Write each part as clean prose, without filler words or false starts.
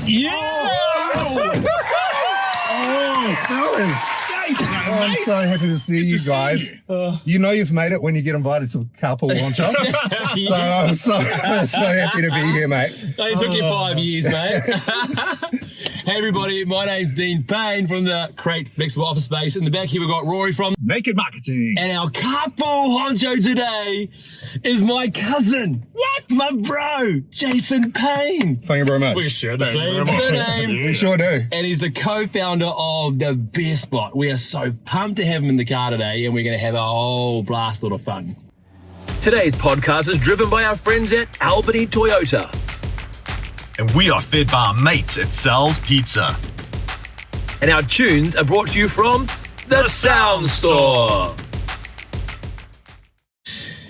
Yeah! Oh, fellas. I'm so happy to see you guys. You know you've made it when you get invited to CARPOOL HONCHO. So I'm so happy to be here, mate. It took you 5 years, mate. Hey everybody, my name's Jason Payn from the Crate Flexible Office Space. In the back here we've got Rory from Naked Marketing. And our CARPOOL honcho today is my cousin. What? My bro, Jason Payn. Thank you very much. We share the same surname. We sure do. And he's the co-founder of the Beer Spot. We are so pumped to have him in the car today, and we're going to have a whole blast lot of fun. Today's podcast is driven by our friends at Albany Toyota. And we are fed by our mates at Sal's Pizza. And our tunes are brought to you from the Sound Store.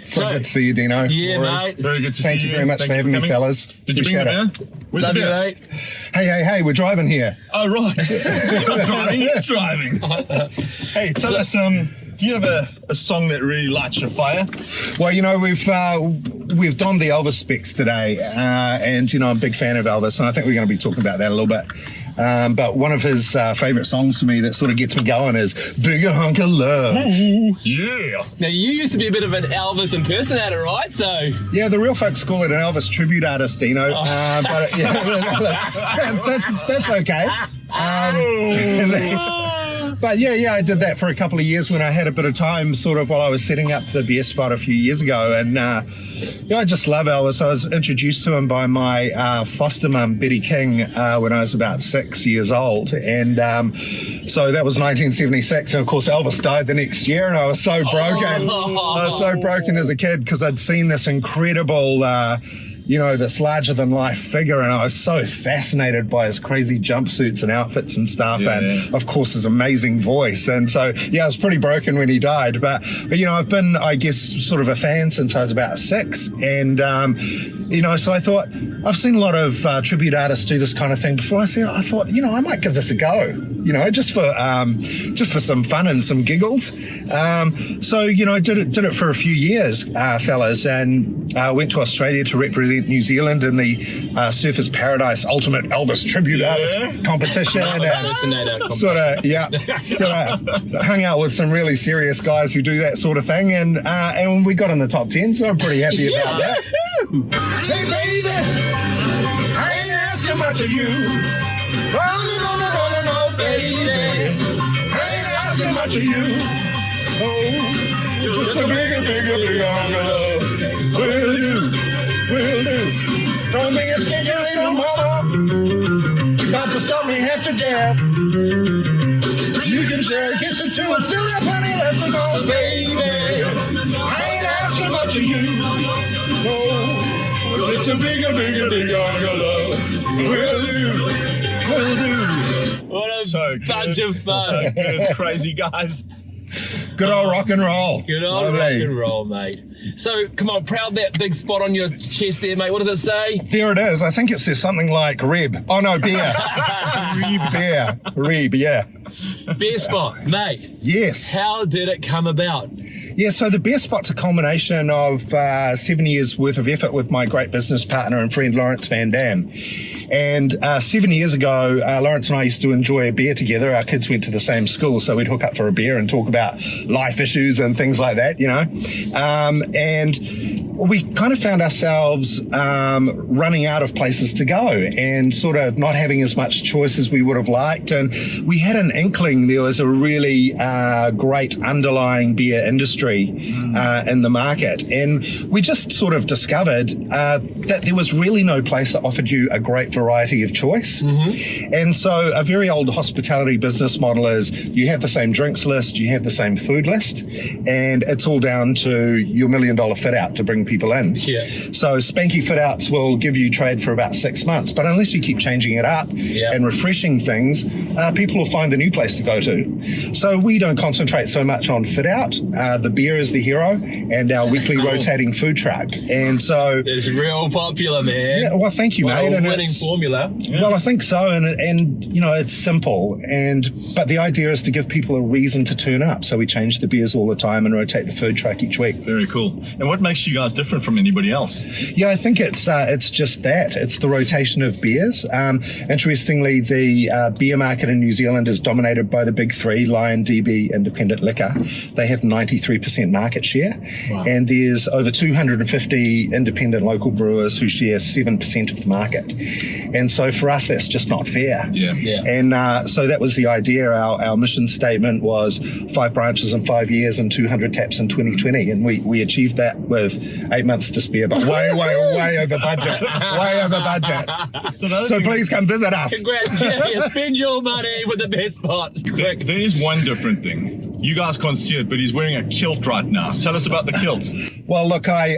So good to see you, Dino. Yeah, Rory. mate. Very good to see you. Thank you very much for having me, fellas. Did you bring the beer? Where's the Love you, beer? mate. Hey, we're driving here. Oh, right. You're not driving, he's driving. Hey, tell us, do you have a song that really lights your fire? Well, you know, we've donned the Elvis specs today, and, you know, I'm a big fan of Elvis, and I think we're going to be talking about that a little bit. But one of his favourite songs to me that sort of gets me going is Bigger Hunk of Love. Ooh, yeah. Now, you used to be a bit of an Elvis impersonator, right? So Yeah, the real folks call it an Elvis tribute artist, Dino. But that's okay. But yeah, I did that for a couple of years when I had a bit of time, sort of while I was setting up the Beer Spot a few years ago. And I just love Elvis. I was introduced to him by my foster mum, Betty King, when I was about 6 years old. And so that was 1976. And of course, Elvis died the next year, and I was so broken. I was so broken as a kid because I'd seen this incredible this larger-than-life figure, and I was so fascinated by his crazy jumpsuits and outfits and stuff, and of course his amazing voice. And so, I was pretty broken when he died. But I've been, I guess, sort of a fan since I was about 6, and so I thought I've seen a lot of tribute artists do this kind of thing before. I thought, I might give this a go, just for some fun and some giggles. So I did it for a few years, fellas, and went to Australia to represent New Zealand in the Surfers Paradise Ultimate Elvis Tribute Artist competition. Sort of hung out with some really serious guys who do that sort of thing, and we got in the top 10, so I'm pretty happy about that. Hey baby, I ain't asking much of you. No, baby, I ain't asking much of you. Oh, you're just a bigger love. Will do. Don't be a stinky little mama, about to stop me half to death. You can share a kiss or two and still have plenty left to go, baby. I ain't asking much of you. No, it's a bigger love. Will do. what a So bunch of fun. Good, crazy guys. Good old rock and roll. Good old rock and roll, mate. So, come on, proud that big spot on your chest there, mate. What does it say? There it is. I think it says something like Reb. Oh, no, beer. Reb, yeah. Beer Spot, mate. Yes. How did it come about? Yeah, so the Beer Spot's a culmination of 7 years worth of effort with my great business partner and friend, Lawrence Van Dam. And 7 years ago, Lawrence and I used to enjoy a beer together. Our kids went to the same school, so we'd hook up for a beer and talk about life issues and things like that, and we kind of found ourselves running out of places to go and sort of not having as much choice as we would have liked. And we had an inkling there was a really great underlying beer industry in the market. And we just sort of discovered that there was really no place that offered you a great variety of choice. And so a very old hospitality business model is you have the same drinks list, you have the same food list, and it's all down to your $1 million fit out to bring people in. Yeah. So spanky fit outs will give you trade for about 6 months, but unless you keep changing it up and refreshing things, people will find a new place to go to. So we don't concentrate so much on fit out. The beer is the hero and our weekly rotating food truck. And so it's real popular, man. Yeah, well, thank you, mate. And winning formula. Yeah. Well, I think so. And you know, it's simple. But the idea is to give people a reason to turn up. So we change the beers all the time and rotate the food truck each week. Very cool. And what makes you guys different from anybody else? Yeah, I think it's just that. It's the rotation of beers. Interestingly, the beer market in New Zealand is dominated by the big three, Lion, DB, Independent Liquor. They have 93% market share. Wow. And there's over 250 independent local brewers who share 7% of the market. And so for us, that's just not fair. Yeah. And so that was the idea. Our mission statement was 5 branches in 5 years and 200 taps in 2020. And we achieved that with 8 months to spare, but way over budget. Way over budget. So please come visit us. Congrats. Yeah, spend your money with the best spot. There is one different thing. You guys can't see it, but he's wearing a kilt right now. Tell us about the kilt. Well, look, I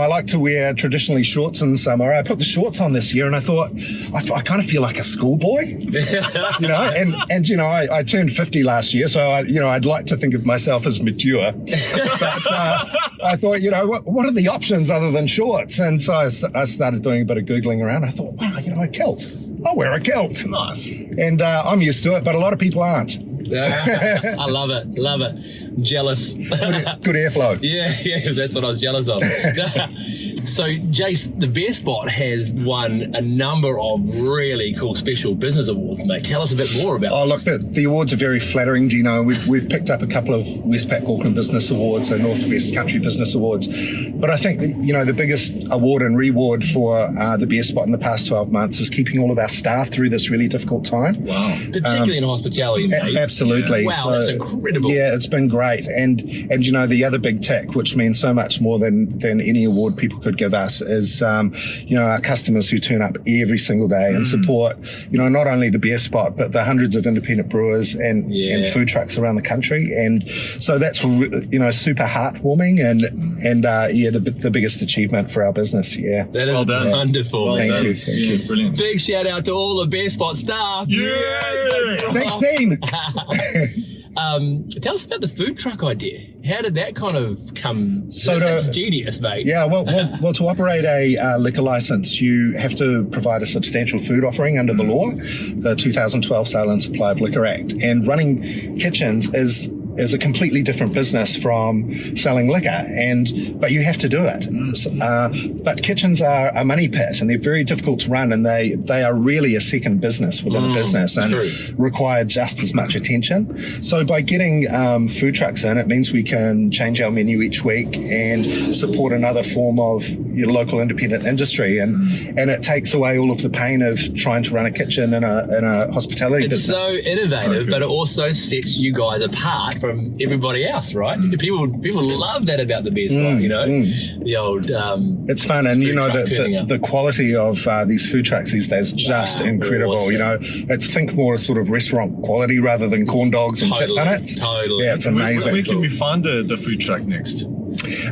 like to wear traditionally shorts in summer. I put the shorts on this year and I thought, I kind of feel like a schoolboy, you know, and you know, I turned 50 last year, so I'd like to think of myself as mature. But I thought, you know, what are the options other than shorts? And so I started doing a bit of Googling around. I thought, wow, you know, a kilt. I'll wear a kilt. Nice. And I'm used to it, but a lot of people aren't. I love it. Jealous. Good airflow. Yeah, that's what I was jealous of. So, Jace, the Beer Spot has won a number of really cool special business awards, mate. Tell us a bit more about look, the awards are very flattering. Do you know, we've picked up a couple of Westpac Auckland Business Awards and Northwest Country Business Awards. But I think, the biggest award and reward for the Beer Spot in the past 12 months is keeping all of our staff through this really difficult time. Wow. Particularly in hospitality, mate. Absolutely. Yeah. Wow, so, that's incredible. Yeah, it's been great. And the other big tick, which means so much more than any award people could give us, is our customers who turn up every single day and support not only the Beer Spot but the hundreds of independent brewers and food trucks around the country. And so that's super heartwarming and the biggest achievement for our business. Yeah, that is well done. Wonderful. Thank you. Brilliant. Big shout out to all the Beer Spot staff. Yeah. Thanks, team. Tell us about the food truck idea. How did that kind of come? So that's genius, mate. Yeah, well, to operate a liquor license, you have to provide a substantial food offering under the law, the 2012 Sale and Supply of Liquor Act. And running kitchens is a completely different business from selling liquor, but you have to do it. But kitchens are a money pit, and they're very difficult to run, and they are really a second business within a business and require just as much attention. So by getting food trucks in, it means we can change our menu each week and support another form of your local independent industry, and it takes away all of the pain of trying to run a kitchen in a hospitality business. It's so innovative, but it also sets you guys apart from everybody else, right? People love that about the Beer Spot, the old it's fun, and the quality of these food trucks these days is just incredible. Awesome. It's think more sort of restaurant quality rather than corn dogs and chip nuggets. Totally. Yeah, it's amazing. Where can we find the food truck next?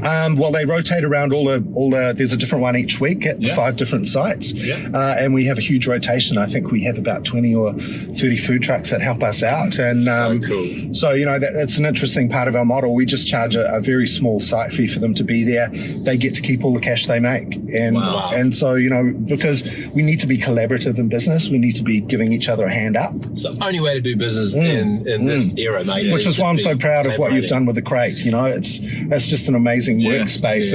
Well, they rotate around all the. There's a different one each week at the 5 different sites, and we have a huge rotation. I think we have about 20 or 30 food trucks that help us out, and so cool. So that's an interesting part of our model. We just charge a very small site fee for them to be there. They get to keep all the cash they make, and so because we need to be collaborative in business, we need to be giving each other a hand up. It's the only way to do business in this era, mate. Which is why I'm so proud of what you've done with the crate. It's just an amazing workspace,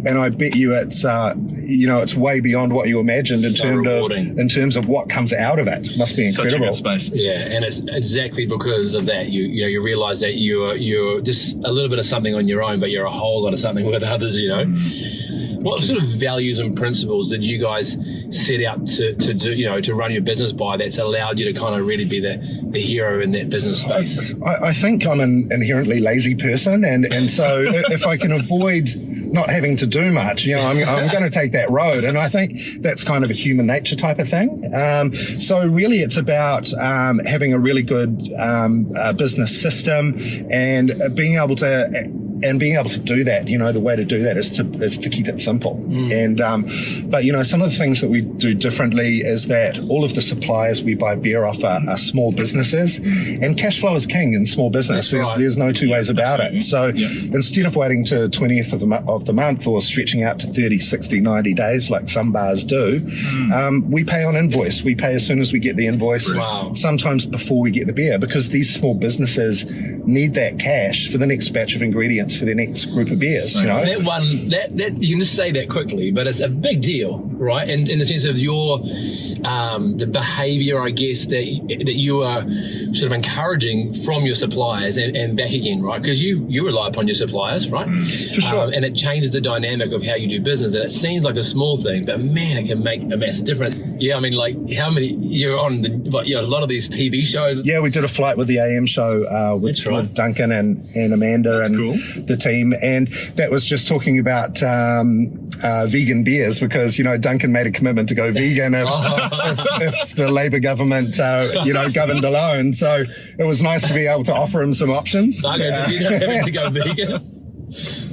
and I bet you it's way beyond what you imagined in terms of what comes out of it. It must be incredible. Such a good space. Yeah, and it's exactly because of that you realize that you're just a little bit of something on your own, but you're a whole lot of something with others. What sort of values and principles did you guys set out to do, to run your business by that's allowed you to kind of really be the hero in that business space? I think I'm an inherently lazy person, and so if I can avoid not having to do much, I'm going to take that road. And I think that's kind of a human nature type of thing. So really it's about having a really good business system and being able to and being able to do that, the way to do that is to keep it simple. And but some of the things that we do differently is that all of the suppliers we buy beer off are small businesses, and cash flow is king in small business. There's no two ways about it. So instead of waiting to 20th of the month or stretching out to 30, 60, 90 days like some bars do, we pay on invoice. We pay as soon as we get the invoice, sometimes before we get the beer, because these small businesses need that cash for the next batch of ingredients for their next group of beers. That you can just say that quickly, but it's a big deal, right? And in the sense of your the behaviour, I guess, that you are sort of encouraging from your suppliers and back again, right? Because you rely upon your suppliers, right? For sure. And it changes the dynamic of how you do business. And it seems like a small thing, but man, it can make a massive difference. Yeah, I mean, like how many you're on a lot of these TV shows. Yeah, we did a flight with the AM show with Duncan and Amanda the team, and that was just talking about vegan beers, because Duncan made a commitment to go vegan if the Labour government governed alone. So it was nice to be able to offer him some options. Did you not having to go vegan?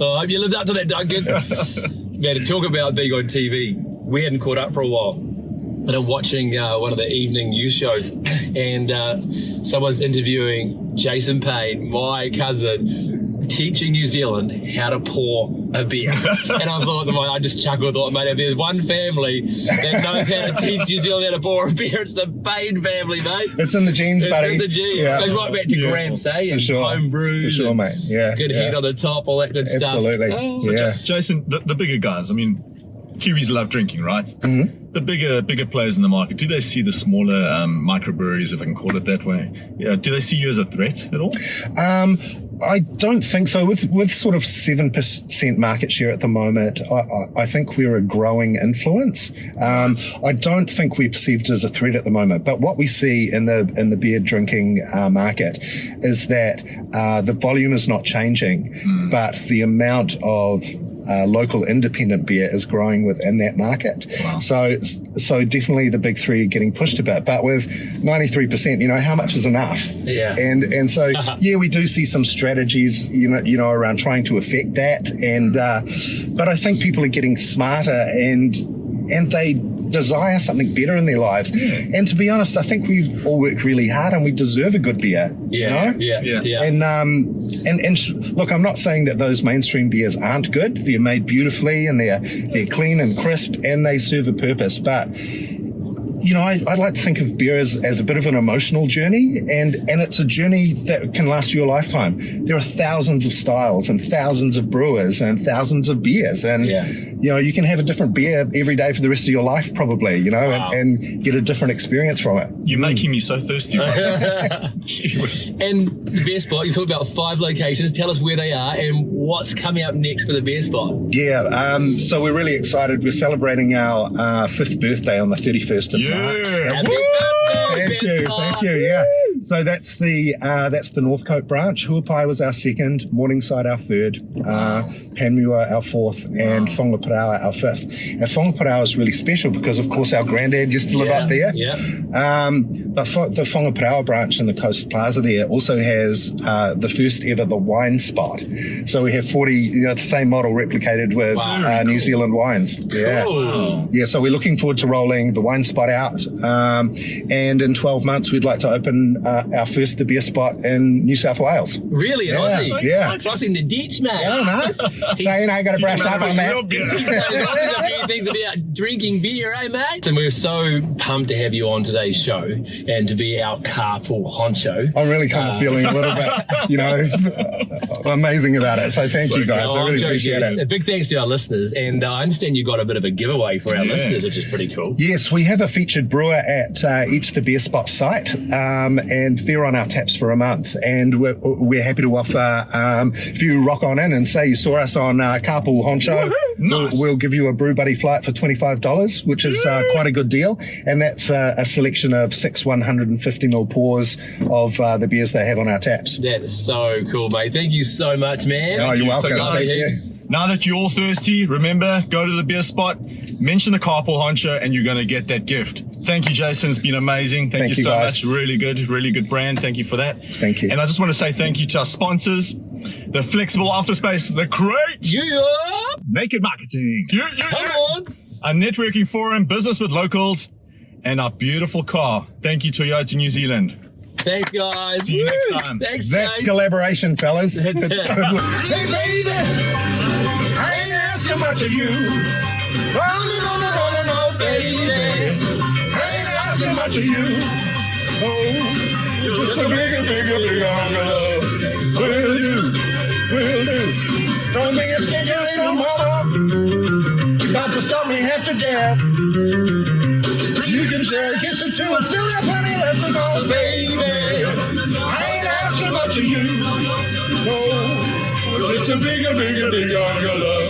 I hope you lived up to that, Duncan. Man, to talk about being on TV, we hadn't caught up for a while. And I'm watching one of the evening news shows, and someone's interviewing Jason Payn, my cousin, teaching New Zealand how to pour a beer. And I just chuckled, thought, mate, if there's one family that knows how to teach New Zealand how to pour a beer, it's the Payn family, mate. It's in the genes, buddy. It's in the genes. Yeah. It goes right back to Gramps, eh? And home brews. For sure, mate. Yeah. Good heat on the top, all that good stuff. Absolutely. So Jason, the bigger guys, I mean, Kiwis love drinking, right? Mm-hmm. The bigger players in the market, do they see the smaller microbreweries, if I can call it that way? Yeah, do they see you as a threat at all? I don't think so. With sort of 7% market share at the moment, I think we're a growing influence. I don't think we're perceived as a threat at the moment. But what we see in the beer drinking market is that the volume is not changing, but the amount of local independent beer is growing within that market. Wow. So definitely the big three are getting pushed a bit, but with 93%, how much is enough? Yeah. And so, we do see some strategies, around trying to affect that. And, but I think people are getting smarter and they desire something better in their lives. Yeah. And to be honest, I think we all work really hard and we deserve a good beer. Yeah. And look, I'm not saying that those mainstream beers aren't good. They're made beautifully and they're clean and crisp and they serve a purpose. But I'd like to think of beer as a bit of an emotional journey, and it's a journey that can last you a lifetime. There are thousands of styles and thousands of brewers and thousands of beers, and you can have a different beer every day for the rest of your life, probably, and get a different experience from it. You're making me so thirsty. Right? And the beer spot, you talked about 5 locations. Tell us where they are and what's coming up next for the beer spot. Yeah, so we're really excited. We're celebrating our 5th birthday on the 31st of March. Happy birthday! Thank you. Yeah. So that's the Northcote branch. Huapai was our 2nd, Morningside our 3rd, Panmure our 4th, and Whangaparāoa our 5th. Now Whangaparāoa is really special because, of course, our granddad used to live up there. Yeah. But the Whangaparāoa branch in the Coast Plaza there also has the first ever the wine spot. So we have 40, the same model replicated with New Zealand wines. Yeah. Cool. Yeah. So we're looking forward to rolling the wine spot out, and in 12 months we'd like to open our first the beer spot in New South Wales. Really? In Aussie? Yeah. Crossing the ditch, mate. Yeah, man. So, I got to brush up on that. A few things about drinking beer, eh, mate? And we're so pumped to have you on today's show and to be our carpool honcho. I'm really kind of feeling a little bit, amazing about it. So thank you guys. I really appreciate it. A big thanks to our listeners. And I understand you got a bit of a giveaway for our listeners, which is pretty cool. Yes, we have a featured brewer at each the beer spot site, and they're on our taps for a month. And we're happy to offer, if you rock on in and say you saw us on CARPOOL HONCHO, nice. We'll give you a Brew Buddy flight for $25, which is quite a good deal. And that's a selection of 6 150ml pours of the beers they have on our taps. That's so cool, mate. Thank you so much, man. Oh, you're welcome. So guys, now that you're all thirsty, remember, go to the beer spot, mention the CARPOOL HONCHO, and you're going to get that gift. Thank you, Jason. It's been amazing. Thank you so much. Really good brand. Thank you for that. Thank you. And I just want to say thank you to our sponsors, the flexible office space, the crate, Yeah. naked marketing, Come on. a networking forum, business with locals, and our beautiful car. Thank you, Toyota New Zealand. Thanks, guys. See you Woo. next time. Thanks, That's guys. collaboration, fellas. That's It's it. good work. Hey, baby, I ain't asking much of you. Oh, no, baby. I ain't asking much of you. Oh, just a bigger love. Will do. Don't be a stinky little mama. You're about to stop me half to death. You can share a kiss or two and still have plenty left to go, baby. I ain't asking much of you. No, just a bigger love.